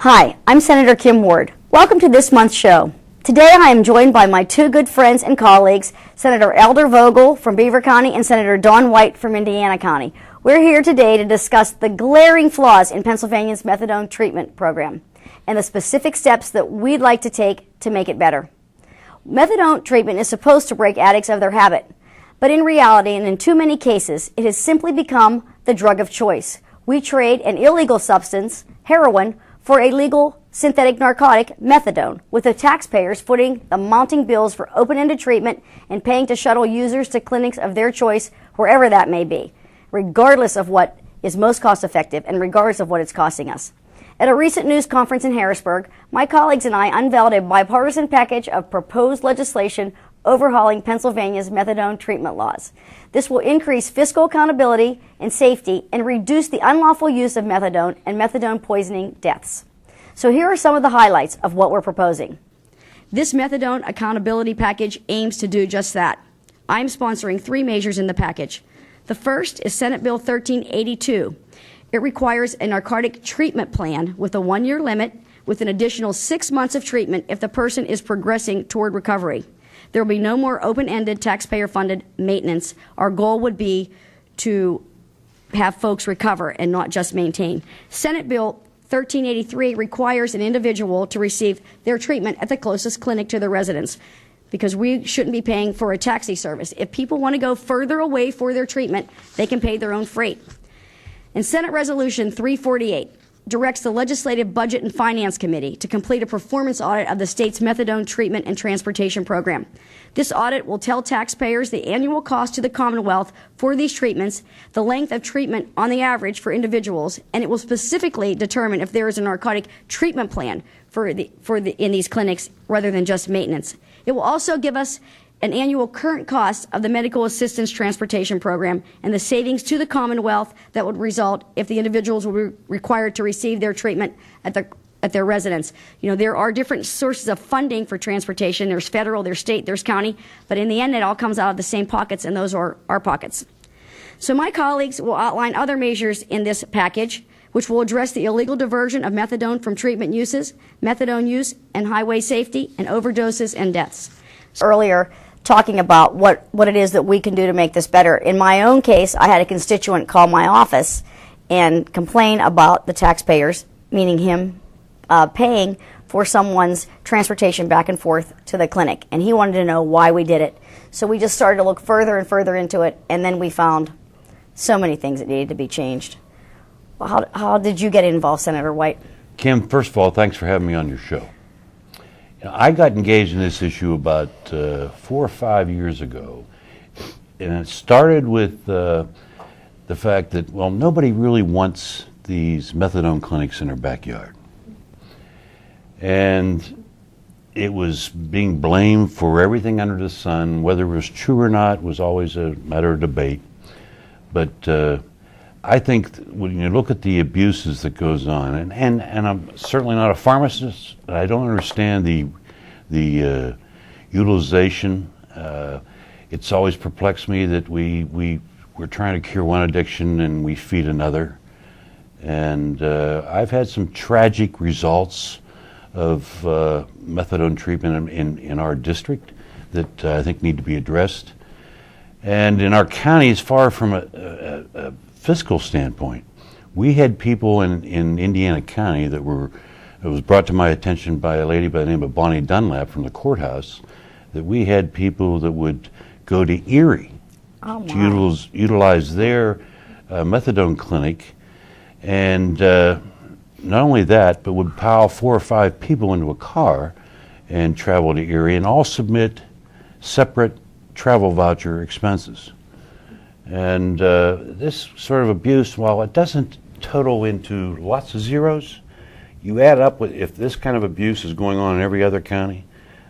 Hi, I'm Senator Kim Ward. Welcome to this month's show. Today I am joined by my two good friends and colleagues, Senator Elder Vogel from Beaver County and Senator Dawn White from Indiana County. We're here today to discuss the glaring flaws in Pennsylvania's methadone treatment program and the specific steps that we'd like to take to make it better. Methadone treatment is supposed to break addicts of their habit, but in reality and in too many cases, it has simply become the drug of choice. We trade an illegal substance, heroin, for a legal synthetic narcotic, methadone, with the taxpayers footing the mounting bills for open-ended treatment and paying to shuttle users to clinics of their choice, wherever that may be, regardless of what is most cost-effective and regardless of what it's costing us. At a recent news conference in Harrisburg, my colleagues and I unveiled a bipartisan package of proposed legislation overhauling Pennsylvania's methadone treatment laws. This will increase fiscal accountability and safety and reduce the unlawful use of methadone and methadone poisoning deaths. So here are some of the highlights of what we're proposing. This methadone accountability package aims to do just that. I'm sponsoring three measures in the package. The first is Senate Bill 1382. It requires a narcotic treatment plan with a 1-year limit with an additional 6 months of treatment if the person is progressing toward recovery. There will be no more open-ended taxpayer-funded maintenance. Our goal would be to have folks recover and not just maintain. Senate Bill 1383 requires an individual to receive their treatment at the closest clinic to their residence, because we shouldn't be paying for a taxi service. If people want to go further away for their treatment, they can pay their own freight. And Senate Resolution 348 directs the Legislative Budget and Finance Committee to complete a performance audit of the state's methadone treatment and transportation program. This audit will tell taxpayers the annual cost to the Commonwealth for these treatments, the length of treatment on the average for individuals, and it will specifically determine if there is a narcotic treatment plan in these clinics rather than just maintenance. It will also give us an annual current cost of the medical assistance transportation program and the savings to the Commonwealth that would result if the individuals were required to receive their treatment at their residence. You know, there are different sources of funding for transportation. There's federal, there's state, there's county, but in the end it all comes out of the same pockets, and those are our pockets. So my colleagues will outline other measures in this package which will address the illegal diversion of methadone from treatment uses, methadone use and highway safety, and overdoses and deaths. Earlier, talking about what it is that we can do to make this better. In my own case, I had a constituent call my office and complain about the taxpayers, meaning him, paying for someone's transportation back and forth to the clinic. And he wanted to know why we did it. So we just started to look further and further into it, and then we found so many things that needed to be changed. Well, how did you get involved, Senator White? Kim, first of all, thanks for having me on your show. I got engaged in this issue about 4 or 5 years ago, and it started with the fact that, well, nobody really wants these methadone clinics in their backyard. And it was being blamed for everything under the sun. Whether it was true or not was always a matter of debate. But I think when you look at the abuses that goes on, and I'm certainly not a pharmacist, but I don't understand the utilization. It's always perplexed me that we're trying to cure one addiction and we feed another. And I've had some tragic results of methadone treatment in our district that I think need to be addressed. And in our county, as far from a fiscal standpoint, we had people in Indiana County it was brought to my attention by a lady by the name of Bonnie Dunlap from the courthouse, that we had people that would go to Erie to utilize their methadone clinic, and not only that, but would pile 4 or 5 people into a car and travel to Erie and all submit separate travel voucher expenses. And this sort of abuse, while it doesn't total into lots of zeros, you add up with, if this kind of abuse is going on in every other county,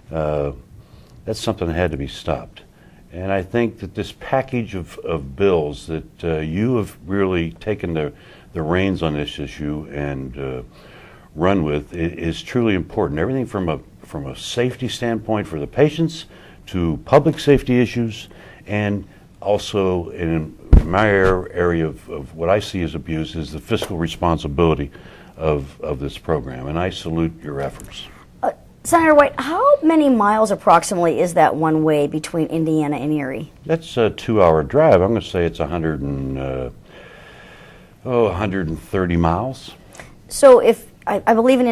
that's something that had to be stopped. And I think that this package of bills that you have really taken the reins on this issue and run with is truly important. Everything from a safety standpoint for the patients to public safety issues, and also in my area of what I see as abuse is the fiscal responsibility of this program, and I salute your efforts. Senator White, how many miles approximately is that one way between Indiana and Erie? That's a 2-hour drive. I'm going to say it's 130 miles. So if I believe in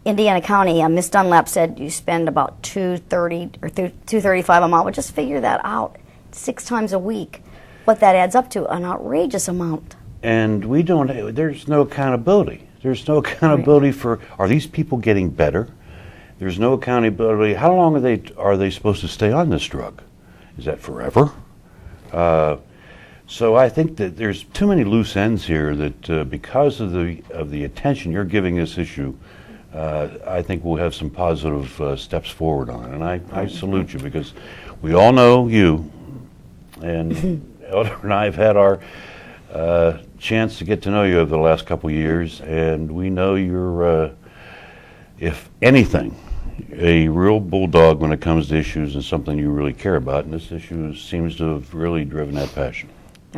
Indiana County, Ms. Dunlap said you spend about $230 or $235 a mile. But just figure that out 6 times a week. What that adds up to, an outrageous amount. And there's no accountability. There's no accountability for, are these people getting better? There's no accountability. How long are they supposed to stay on this drug? Is that forever? So I think that there's too many loose ends here that because of the attention you're giving this issue, I think we'll have some positive steps forward on it. And I salute you, because we all know you, and Elder and I have had our chance to get to know you over the last couple of years, and we know you're, if anything, a real bulldog when it comes to issues and something you really care about, and this issue seems to have really driven that passion.